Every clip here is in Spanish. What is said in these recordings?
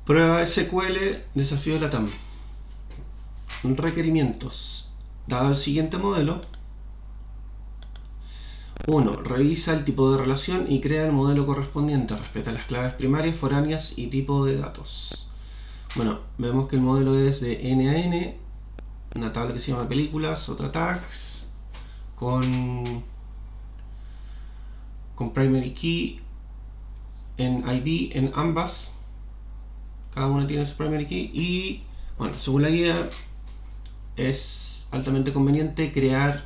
Prueba SQL, desafío de la TAM. Requerimientos. Dado el siguiente modelo, 1. Revisa el tipo de relación y crea el modelo correspondiente. Respeta las claves primarias, foráneas y tipo de datos. Bueno, vemos que el modelo es de N a N, una tabla que se llama películas, otra tags, con primary key en ID en ambas. Cada una tiene su primary key y, bueno, según la guía, es altamente conveniente crear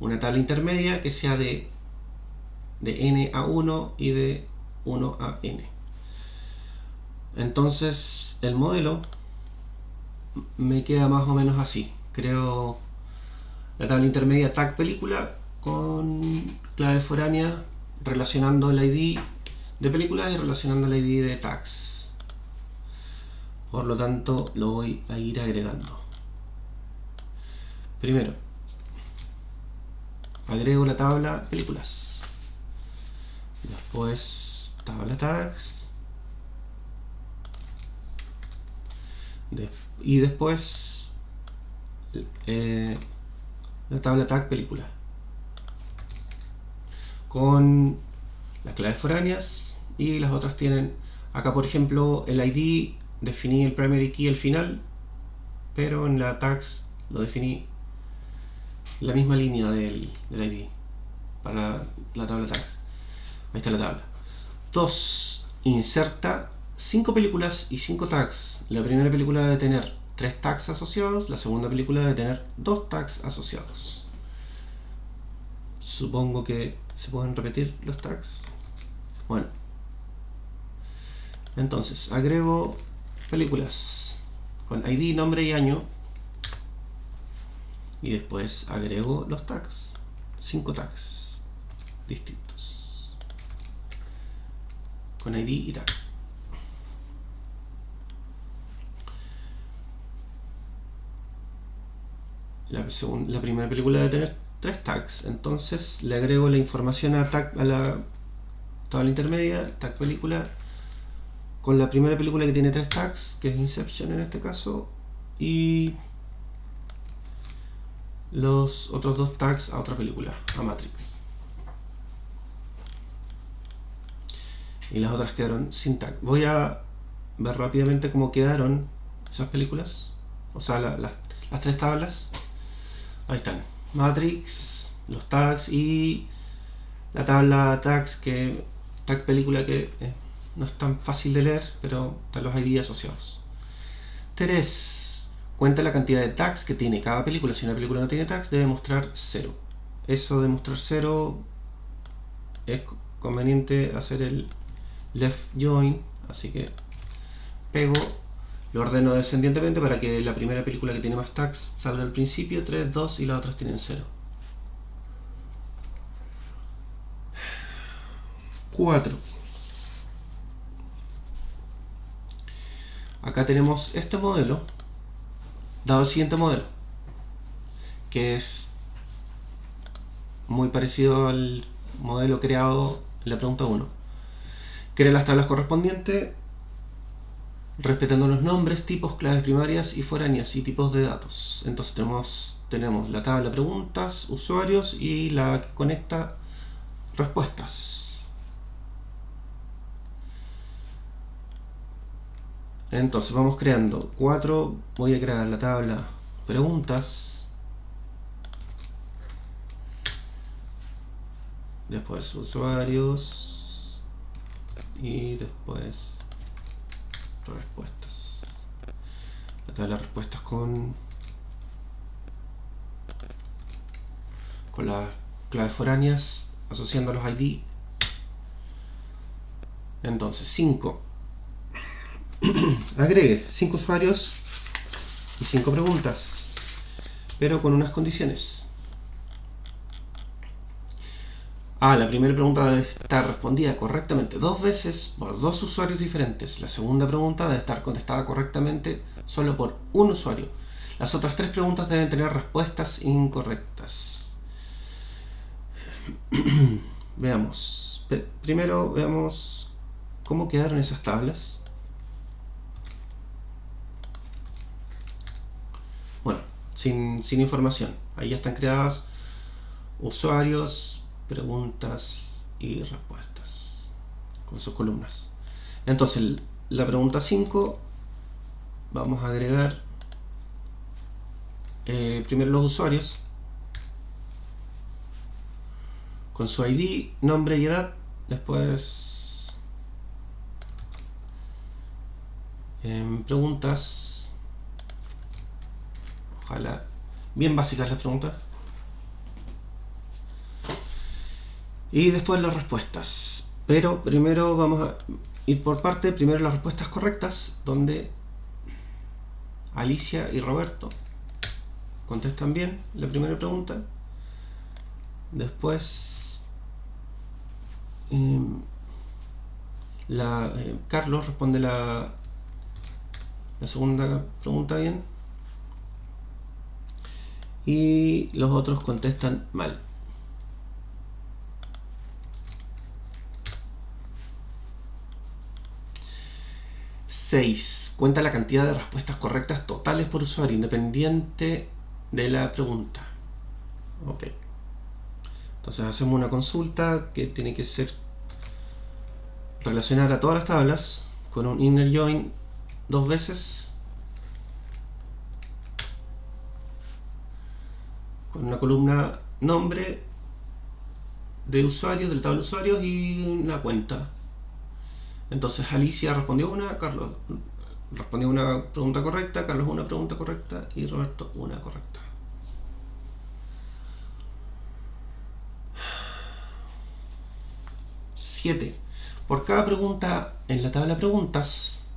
una tabla intermedia que sea de n a 1 y de 1 a n. Entonces el modelo me queda más o menos así. Creo la tabla intermedia tag película con clave foránea relacionando el ID de película y relacionando el ID de tags. Por lo tanto lo voy a ir agregando. Primero agrego la tabla películas, después tabla tags y después la tabla tag película con las claves foráneas, y las otras tienen acá, por ejemplo, el ID definí el primary key al final, pero en la tags lo definí la misma línea del ID para la tabla tags. Ahí está la tabla. 2. Inserta 5 películas y 5 tags. La primera película debe tener 3 tags asociados, la segunda película debe tener 2 tags asociados. Supongo que se pueden repetir los tags. Bueno, entonces agrego películas con ID, nombre y año, y después agrego los tags, 5 tags distintos con ID y tag. La primera película debe tener 3 tags, entonces le agrego la información a la tabla intermedia, tag película, con la primera película que tiene 3 tags, que es Inception en este caso, y los otros 2 tags a otra película, a Matrix. Y las otras quedaron sin tag. Voy a ver rápidamente cómo quedaron esas películas, o sea, las 3 tablas. Ahí están, Matrix, los tags y la tabla tags, tag película, que no es tan fácil de leer, pero están los ID asociados. 3. Cuenta la cantidad de tags que tiene cada película. Si una película no tiene tags, debe mostrar 0. Eso de mostrar 0 es conveniente hacer el left join, así que pego, lo ordeno descendientemente para que la primera película que tiene más tags salga al principio, 3, 2, y las otras tienen 0. 4. Acá tenemos este modelo, dado el siguiente modelo, que es muy parecido al modelo creado en la pregunta 1. Crea las tablas correspondientes respetando los nombres, tipos, claves primarias y foráneas y tipos de datos. Entonces tenemos la tabla preguntas, usuarios, y la que conecta respuestas. Entonces vamos creando 4. Voy a crear la tabla preguntas, después usuarios y después respuestas. La tabla de respuestas con las claves foráneas asociando los ID. Entonces 5. Agregue 5 usuarios y 5 preguntas, pero con unas condiciones. La primera pregunta debe estar respondida correctamente 2 veces por 2 usuarios diferentes. La segunda pregunta debe estar contestada correctamente solo por un usuario. Las otras 3 preguntas deben tener respuestas incorrectas. Veamos. Primero veamos cómo quedaron esas tablas. sin información. Ahí ya están creadas usuarios, preguntas y respuestas con sus columnas. Entonces, la pregunta 5, vamos a agregar primero los usuarios con su ID, nombre y edad. Después preguntas, ojalá bien básicas las preguntas, y después las respuestas. Pero primero vamos a ir por parte. Primero las respuestas correctas, donde Alicia y Roberto contestan bien la primera pregunta. Después Carlos responde la segunda pregunta bien, y los otros contestan mal. Cuenta la cantidad de respuestas correctas totales por usuario, independiente de la pregunta. Ok. Entonces hacemos una consulta que tiene que ser relacionar a todas las tablas con un inner join 2 veces, con una columna nombre de usuarios, del tabla de usuarios, y una cuenta. Entonces Alicia respondió una, Carlos respondió una pregunta correcta, Carlos una pregunta correcta y Roberto una correcta. 7. Por cada pregunta en la tabla de preguntas,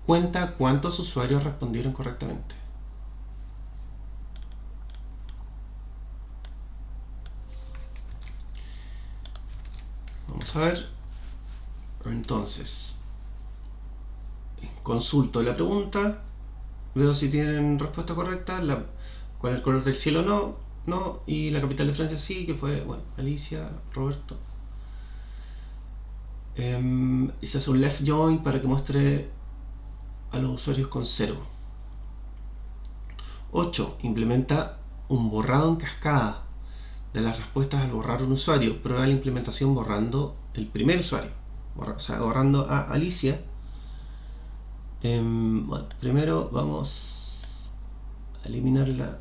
cuenta cuántos usuarios respondieron correctamente. Vamos a ver. Entonces, consulto la pregunta, veo si tienen respuesta correcta, con el color del cielo no, y la capital de Francia sí, que fue, bueno, Alicia, Roberto. Y se hace un left join para que muestre a los usuarios con 0. 8. Implementa un borrado en cascada de las respuestas al borrar un usuario. Prueba la implementación borrando el primer usuario, o sea, borrando a Alicia. Bueno, primero vamos a eliminar la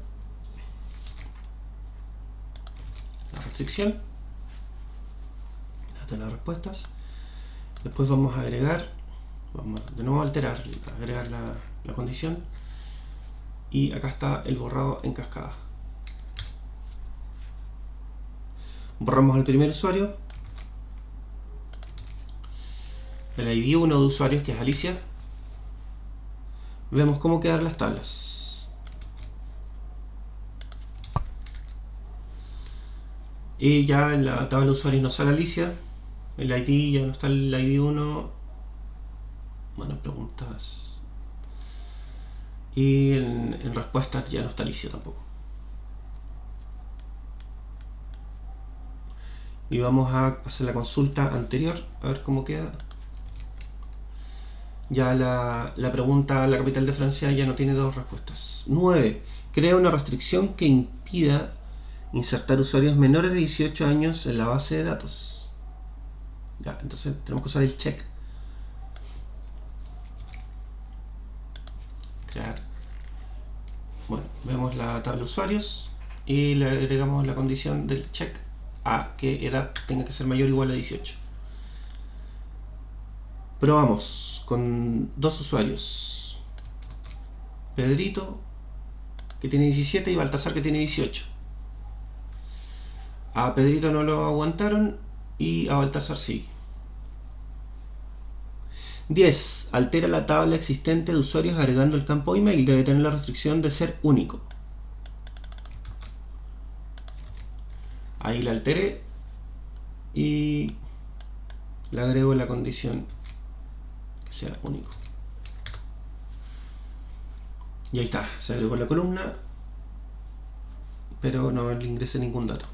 restricción, las respuestas. Después vamos a agregar, vamos de nuevo a agregar la condición, y acá está el borrado en cascada. Borramos al primer usuario, el ID 1 de usuarios, que es Alicia. Vemos cómo quedan las tablas. Y ya en la tabla de usuarios no sale Alicia, el ID ya no está, el ID 1. Bueno, preguntas. Y en respuestas ya no está Alicia tampoco. Y vamos a hacer la consulta anterior, a ver cómo queda. Ya la pregunta, la capital de Francia, ya no tiene 2 respuestas. 9. Crea una restricción que impida insertar usuarios menores de 18 años en la base de datos. Ya, entonces tenemos que usar el check. Crear. Bueno, vemos la tabla de usuarios y le agregamos la condición del check a que edad tenga que ser mayor o igual a 18. Probamos con 2 usuarios, Pedrito, que tiene 17, y Baltasar, que tiene 18. A Pedrito no lo aguantaron y a Baltasar sí. 10. Altera la tabla existente de usuarios agregando el campo email. Debe tener la restricción de ser único. Ahí la alteré y le agrego la condición que sea único. Y ahí está, se agregó la columna, pero no le ingresé ningún dato.